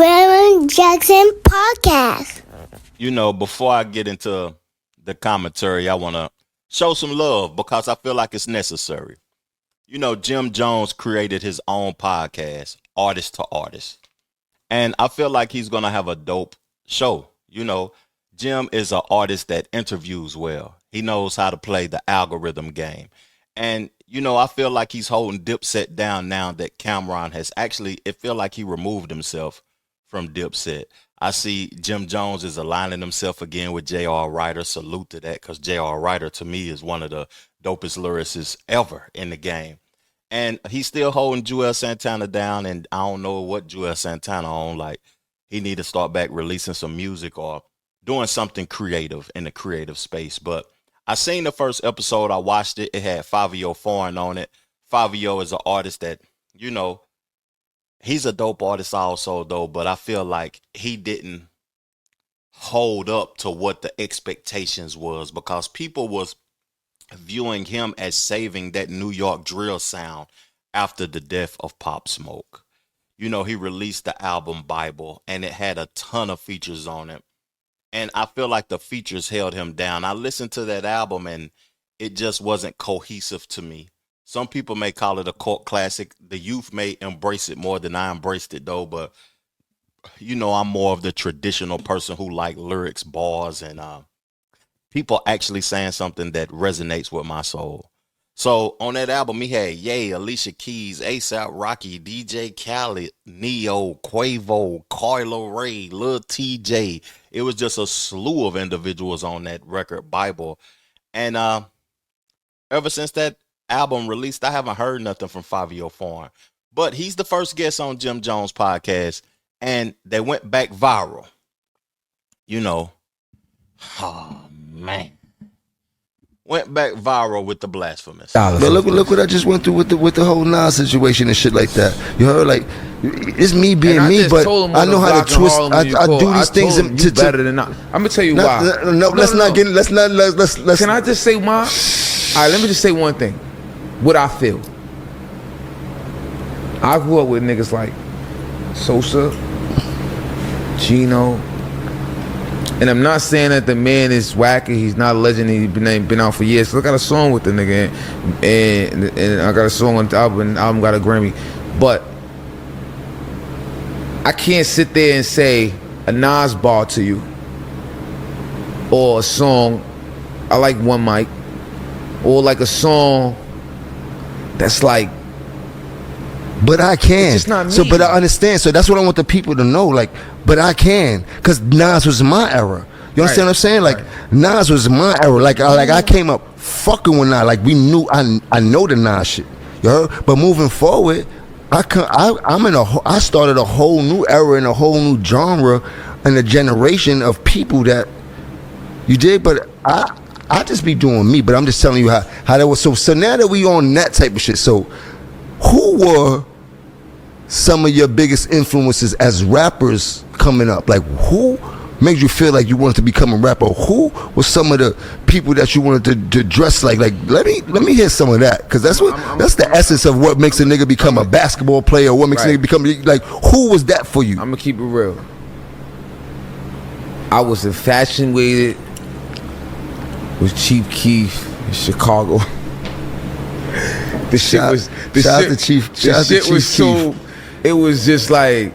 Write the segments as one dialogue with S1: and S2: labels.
S1: Fivio Jackson podcast.
S2: You know, before I get into the commentary, I want to show some love because I feel like it's necessary. You know, Jim Jones created his own podcast, Artist to Artist. And I feel like he's going to have a dope show. You know, Jim is an artist that interviews well. He knows how to play the algorithm game. And, you know, I feel like he's holding Dipset down now that Cameron has actually, it feel like he removed himself from Dipset. I see Jim Jones is aligning himself again with J.R. Writer. Salute to that, because J.R. Writer, to me, is one of the dopest lyricists ever in the game. And he's still holding Joel Santana down, and I don't know what Joel Santana on. Like, he need to start back releasing some music or doing something creative in the creative space. But I seen the first episode. I watched it. It had Fivio Foreign on it. Fivio is an artist that, you know, he's a dope artist also, though, but I feel like he didn't hold up to what the expectations was, because people was viewing him as saving that New York drill sound after the death of Pop Smoke. You know, he released the album Bible, and it had a ton of features on it. And I feel like the features held him down. I listened to that album, and it just wasn't cohesive to me. Some people may call it a cult classic. The youth may embrace it more than I embraced it, though. But, you know, I'm more of the traditional person who like lyrics, bars, and people actually saying something that resonates with my soul. So on that album, he had Ye, Alicia Keys, ASAP Rocky, DJ Khaled, Neo, Quavo, Carlo Ray, Lil TJ. It was just a slew of individuals on that record, Bible. And ever since that album released, I haven't heard nothing from Fivio Foreign. But he's the first guest on Jim Jones' podcast, and they went back viral. You know, oh man, went back viral with the blasphemous.
S3: But look what I just went through with the whole Nas situation and shit like that. You heard, like, it's me being me, but I know how to twist. I do these things
S4: to better than I. I'm gonna tell you why.
S3: No, let's not.
S4: Can I just say why? All right, let me just say one thing. What I feel. I grew up with niggas like Sosa, Gino, and I'm not saying that the man is wacky. He's not a legend. He's been out for years. So I got a song with the nigga, and I got a song on the album, and the album got a Grammy. But I can't sit there and say a Nas bar to you, or a song. I like One Mic, or like a song that's like.
S3: But I can.
S4: It's just not me.
S3: So, but I understand. So that's what I want the people to know. Like, but I can, cause Nas was my era. You understand what I'm saying? Like, Nas was my era. Like I came up fucking with Nas. Like, we knew. I know the Nas shit. You heard? But moving forward, I started a whole new era and a whole new genre and a generation of people that you did. But I just be doing me. But I'm just telling you how that was. So now that we on that type of shit. So who were some of your biggest influences as rappers coming up? Like, who made you feel like you wanted to become a rapper? Who was some of the people that you wanted to dress like? Like, let me hear some of that, because that's the essence of what makes a nigga become a basketball player. What makes a nigga become, like, who was that for you?
S4: I'm gonna keep it real. I was infatuated with Chief Keef in Chicago. The shit was so. It was just like,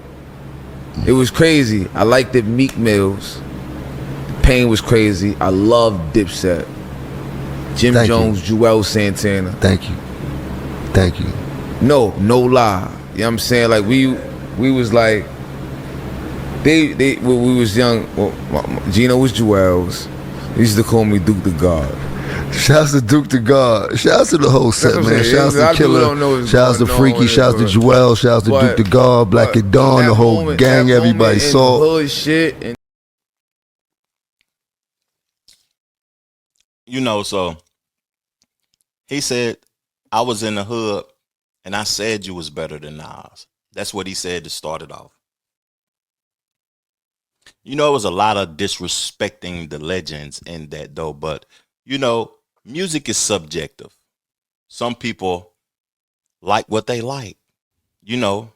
S4: it was crazy. I liked it. Meek Mills, Pain was crazy. I loved Dipset, Jim Jones, Joel Santana.
S3: Thank you.
S4: No lie. You know what I'm saying? Like, we was like, when we was young. Well, Gino was Joel's. They used to call me Duke the God.
S3: Shouts to Duke the God. Shouts to the whole set, man. Shouts to Killer. Shouts to Freaky. Shouts to Joel. Shouts to Duke the God, Black and Dawn, the whole gang, everybody saw.
S4: Hood shit. And
S2: You know, so he said, I was in the hood and I said you was better than Nas. That's what he said to start it off. You know, it was a lot of disrespecting the legends in that, though. But, you know, music is subjective. Some people like what they like. You know,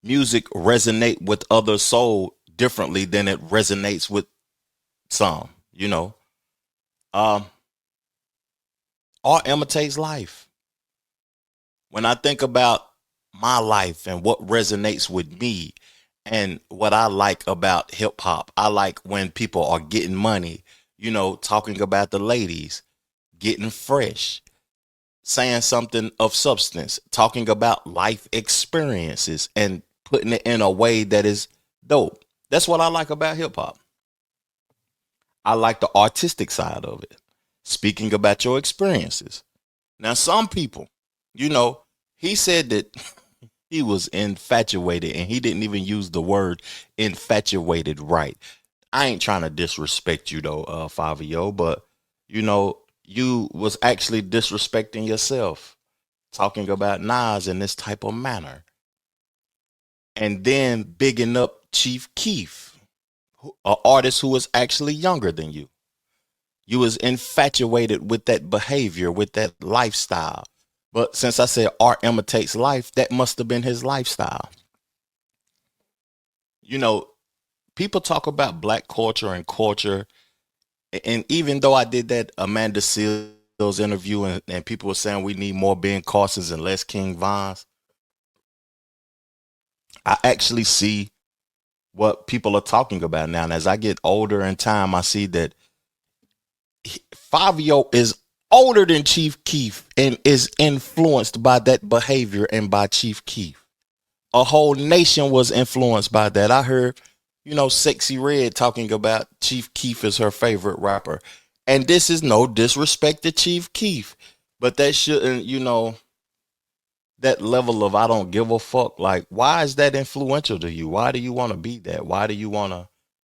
S2: music resonate with other soul differently than it resonates with some, you know. Art imitates life. When I think about my life and what resonates with me and what I like about hip hop, I like when people are getting money, you know, talking about the ladies, getting fresh, saying something of substance, talking about life experiences and putting it in a way that is dope. That's what I like about hip hop. I like the artistic side of it. Speaking about your experiences. Now, some people, you know, he said that he was infatuated and he didn't even use the word infatuated right. I ain't trying to disrespect you though, Fivio, but you know, you was actually disrespecting yourself, talking about Nas in this type of manner. And then bigging up Chief Keef, an artist who was actually younger than you. You was infatuated with that behavior, with that lifestyle. But since I said art imitates life, that must have been his lifestyle. You know, people talk about black culture and culture. And even though I did that Amanda Seals interview and people were saying we need more Ben Carsons and less King Vons, I actually see what people are talking about now. And as I get older in time, I see that Fivio is older than Chief Keef and is influenced by that behavior and by Chief Keef. A whole nation was influenced by that. I heard, you know, Sexy Red talking about Chief Keef as her favorite rapper. And this is no disrespect to Chief Keef, but that shouldn't, you know, that level of I don't give a fuck. Like, why is that influential to you? Why do you want to be that? Why do you want to,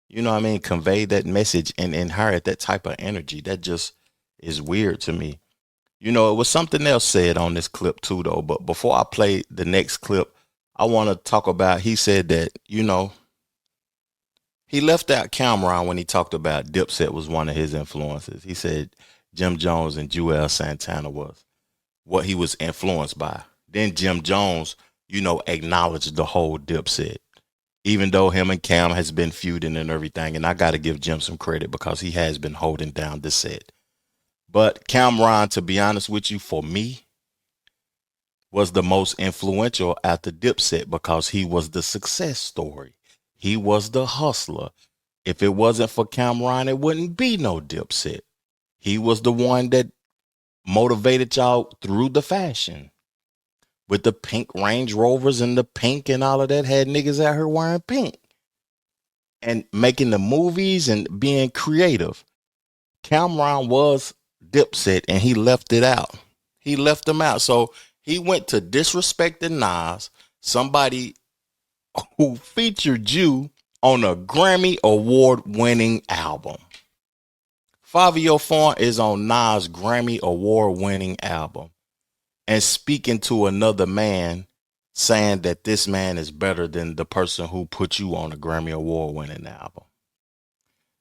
S2: you know what I mean, convey that message and inherit that type of energy? That just is weird to me. You know, it was something else said on this clip too, though. But before I play the next clip, I want to talk about, he said that, you know, he left out Cameron when he talked about Dipset was one of his influences. He said Jim Jones and Joel Santana was what he was influenced by. Then Jim Jones, you know, acknowledged the whole Dipset, even though him and Cam has been feuding and everything. And I got to give Jim some credit because he has been holding down the set. But Cameron, to be honest with you, for me, was the most influential after Dipset because he was the success story. He was the hustler. If it wasn't for Cameron, it wouldn't be no Dipset. He was the one that motivated y'all through the fashion. With the pink Range Rovers and the pink and all of that, had niggas out here wearing pink. And making the movies and being creative. Cameron was Dipset and he left it out. He left them out. So he went to disrespecting Nas, somebody who featured you on a Grammy award-winning album. Fivio Foreign is on Nas' Grammy award-winning album and speaking to another man, saying that this man is better than the person who put you on a Grammy award-winning album.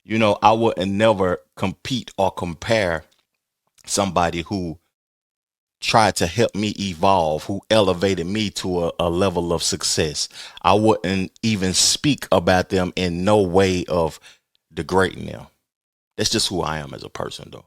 S2: You know, I wouldn't never compete or compare somebody who tried to help me evolve, who elevated me to a level of success. I wouldn't even speak about them in no way of degrading them. That's just who I am as a person, though.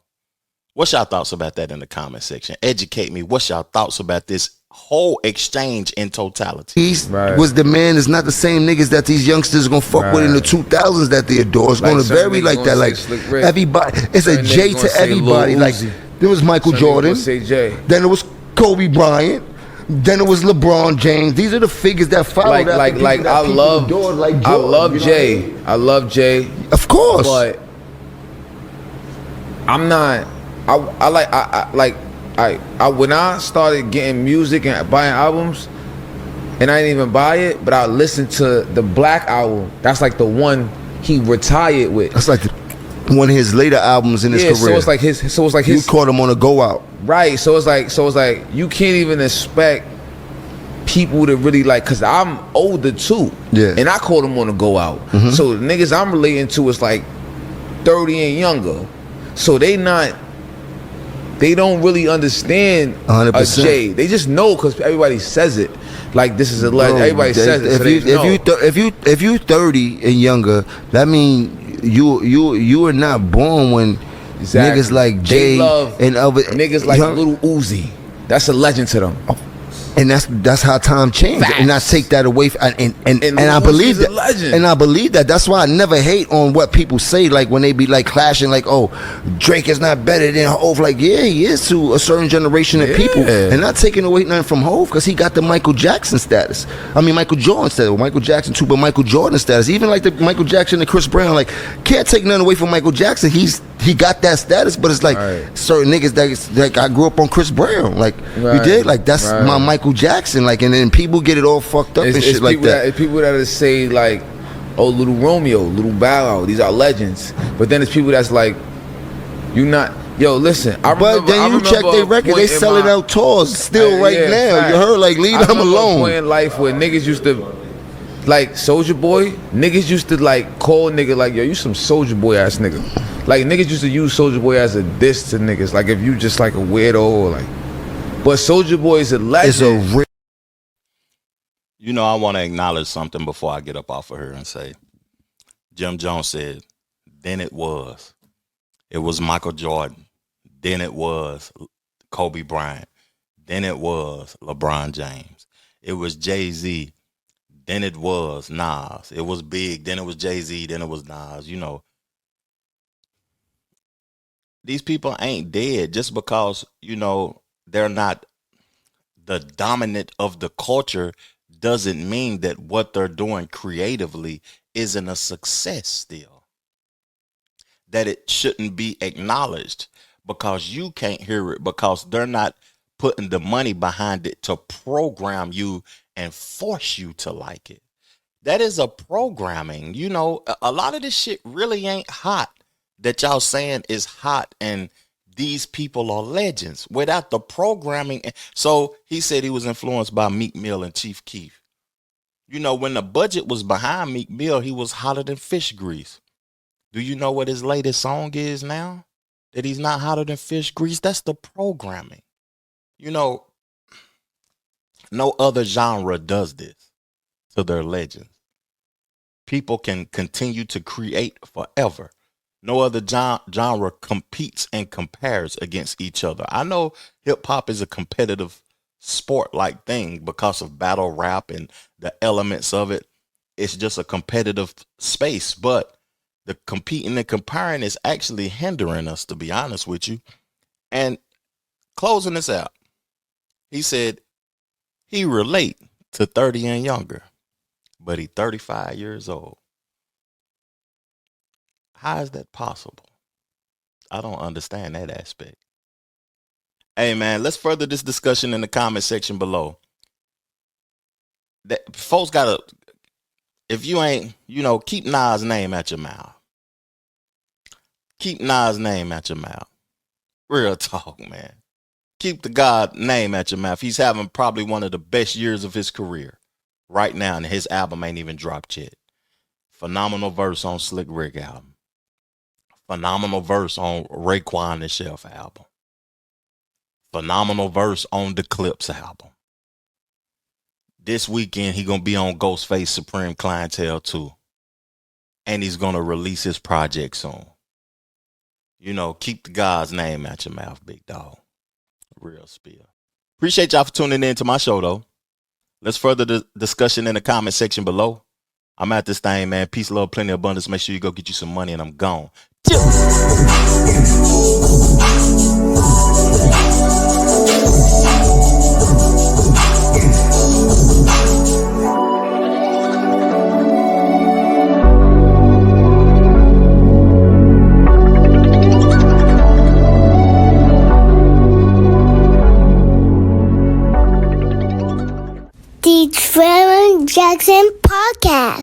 S2: What's y'all thoughts about that in the comment section? Educate me. What's y'all thoughts about this whole exchange in totality?
S3: He was the man. It's not the same niggas that these youngsters gonna fuck with in the 2000s that they adore. It's gonna vary like that. Like everybody, it's a J to everybody. Like there was Michael Jordan, then it was Kobe Bryant, then it was LeBron James. These are the figures that follow.
S4: I love Jay. I love Jay.
S3: Of course,
S4: but I'm not. I when I started getting music and buying albums, and I didn't even buy it, but I listened to the Black album. That's like the one he retired with.
S3: That's like one of his later albums in his career.
S4: So it's like his.
S3: You caught him on a go out,
S4: right? So it's like you can't even expect people to really like, cause I'm older too,
S3: yeah,
S4: and I caught him on a go out. Mm-hmm. So the niggas I'm relating to is like 30 and younger, so they not they don't really understand a
S3: 100%.
S4: Jay. They just know because everybody says it. Like this is a legend.
S3: Bro,
S4: Everybody says it. So
S3: if you 30 and younger, that mean you are not born when
S4: Exactly.
S3: niggas like Jay and other
S4: niggas like Little Uzi. That's a legend to them.
S3: And that's how time changed.
S4: Facts.
S3: And I take that away and I
S4: Lil
S3: believe
S4: Uzi's a
S3: that.
S4: legend.
S3: And I believe that. That's why I never hate on what people say, like when they be like clashing, like, oh, Drake is not better than Hov. Like, yeah, he is to a certain generation of people. And not taking away nothing from Hov because he got the Michael Jackson status. I mean Michael Jordan status. Well, Michael Jackson too, but Michael Jordan status. Even like the Michael Jackson and Chris Brown, like, can't take nothing away from Michael Jackson. He got that status, but it's like certain niggas that like I grew up on Chris Brown. Like you did, like that's my Michael Jackson. Like, and then people get it all fucked up and shit like that.
S4: It's people that say like, oh, Little Romeo, Little Bow Wow, these are legends. But then it's people that's like, you not. Yo, listen.
S3: But then you check their record, they selling out tours still now. Fact. You heard, like, leave them alone.
S4: I point in life where niggas used to, like, Soulja Boy, niggas used to like call nigga like, yo, you some Soulja Boy ass nigga. Like niggas used to use Soulja Boy as a diss to niggas. Like if you just like a weirdo or like, but Soulja Boy is a legend.
S3: It's a real.
S2: You know, I want to acknowledge something before I get up off of her and say, Jim Jones said, then it was Michael Jordan. Then it was Kobe Bryant. Then it was LeBron James. It was Jay-Z. Then it was Nas. It was Big. Then it was Jay-Z. Then it was Nas. You know, these people ain't dead just because, you know, they're not the dominant of the culture doesn't mean that what they're doing creatively isn't a success still. That it shouldn't be acknowledged because you can't hear it because they're not putting the money behind it to program you and force you to like it. That is a programming. You know, a lot of this shit really ain't hot that y'all saying is hot and these people are legends without the programming. So he said he was influenced by Meek Mill and Chief Keef. You know, when the budget was behind Meek Mill, he was hotter than fish grease. Do you know what his latest song is now? That he's not hotter than fish grease? That's the programming. You know, no other genre does this to their legends. People can continue to create forever. No other genre competes and compares against each other. I know hip hop is a competitive sport-like thing because of battle rap and the elements of it. It's just a competitive space, but the competing and comparing is actually hindering us, to be honest with you. And closing this out, he said he relate to 30 and younger, but he 35 years old. How is that possible? I don't understand that aspect. Hey, man, let's further this discussion in the comment section below. That folks gotta, if you ain't, you know, keep Nas' name at your mouth. Keep Nas' name at your mouth. Real talk, man. Keep the God name at your mouth. He's having probably one of the best years of his career right now, and his album ain't even dropped yet. Phenomenal verse on Slick Rick album. Phenomenal verse on Raekwon and Chef album. Phenomenal verse on the Clips album. This weekend, he gonna be on Ghostface Supreme Clientele too. And he's gonna release his project soon. You know, keep the God's name at your mouth, big dog. Real spill. Appreciate y'all for tuning in to my show, though. Let's further the discussion in the comment section below. I'm at this thing, man. Peace, love, plenty of abundance. Make sure you go get you some money, and I'm gone.
S1: The Trevor Jackson Podcast.